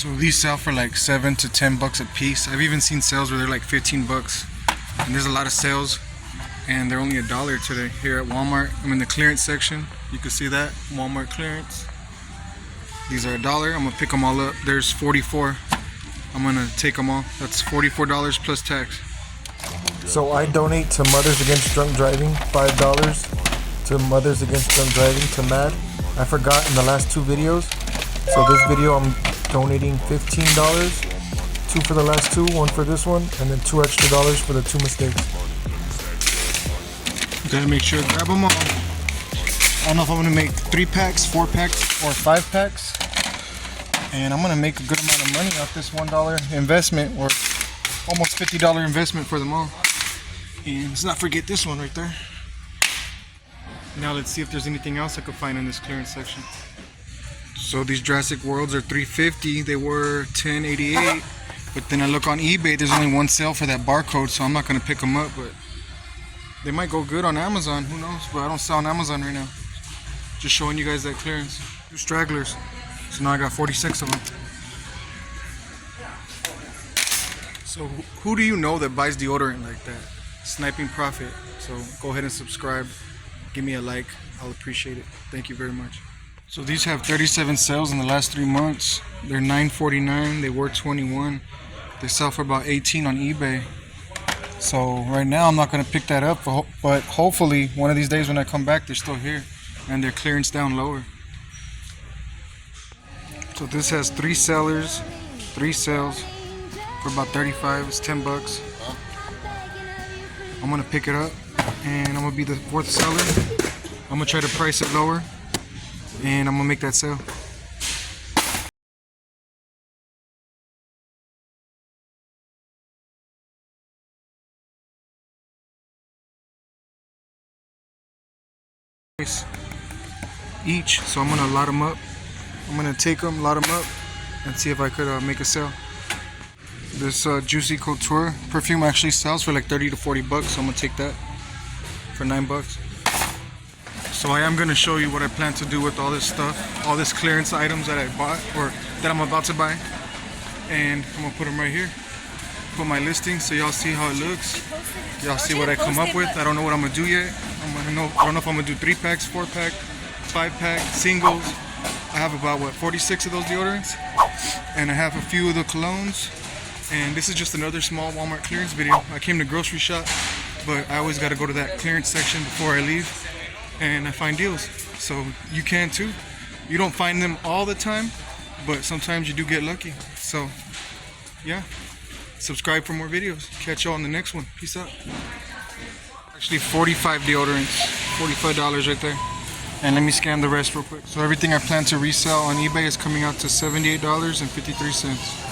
So these sell for like 7 to 10 bucks a piece. I've even seen sales where they're like 15 bucks. And there's a lot of sales, and they're only $1 today here at Walmart. I'm in the clearance section. You can see that, Walmart clearance. These are $1. I'm gonna pick them all up. There's 44. I'm gonna take them all. That's $44 plus tax. So I donate to Mothers Against Drunk Driving, $5 to Mothers Against Drunk Driving, to MAD. I forgot in the last 2 videos. So this video I'm donating $15. 2 for the last 2, 1 for this one, and then $2 extra for the 2 mistakes. You gotta make sure to grab them all. I don't know if I'm gonna make 3 packs, 4 packs, or 5 packs. And I'm gonna make a good amount of money off this $1 investment, or almost $50 investment for them all. And let's not forget this one right there. Now let's see if there's anything else I could find in this clearance section. So these Jurassic Worlds are $3.50. They were $10.88. But then I look on eBay, there's only one sale for that barcode, so I'm not gonna pick them up, but they might go good on Amazon, who knows? But I don't sell on Amazon right now. Just showing you guys that clearance. 2 stragglers. So now I got 46 of them. So who do you know that buys deodorant like that? Sniping profit. So go ahead and subscribe. Give me a like. I'll appreciate it. Thank you very much. So these have 37 sales in the last 3 months. They're $9.49. They were $21. They sell for about $18 on eBay. So right now I'm not going to pick that up, but hopefully one of these days when I come back, they're still here and they're clearance down lower. So this has 3 sellers, 3 sales for about 35. It's 10 bucks. I'm going to pick it up and I'm going to be the 4th seller. I'm going to try to price it lower and I'm going to make that sale. Each, so I'm gonna lot them up. I'm gonna take them, lot them up, and see if I could make a sale. This Juicy Couture perfume actually sells for like 30 to 40 bucks, so I'm gonna take that for 9 bucks. So I am gonna show you what I plan to do with all this stuff, all this clearance items that I bought or that I'm about to buy, and I'm gonna put them right here. Put my listing so y'all see how it looks. Y'all see what I come up with. I don't know what I'm gonna do yet. I don't know if I'm gonna do 3 packs, 4 pack, 5 pack, singles. I have about 46 of those deodorants, and I have a few of the colognes. And this is just another small Walmart clearance video. I came to grocery shop, but I always got to go to that clearance section before I leave, and I find deals. So you can too. You don't find them all the time, but sometimes you do get lucky. So yeah. Subscribe for more videos. Catch y'all on the next one. Peace out. Actually 45 deodorants. $45 right there. And let me scan the rest real quick. So everything I plan to resell on eBay is coming out to $78.53.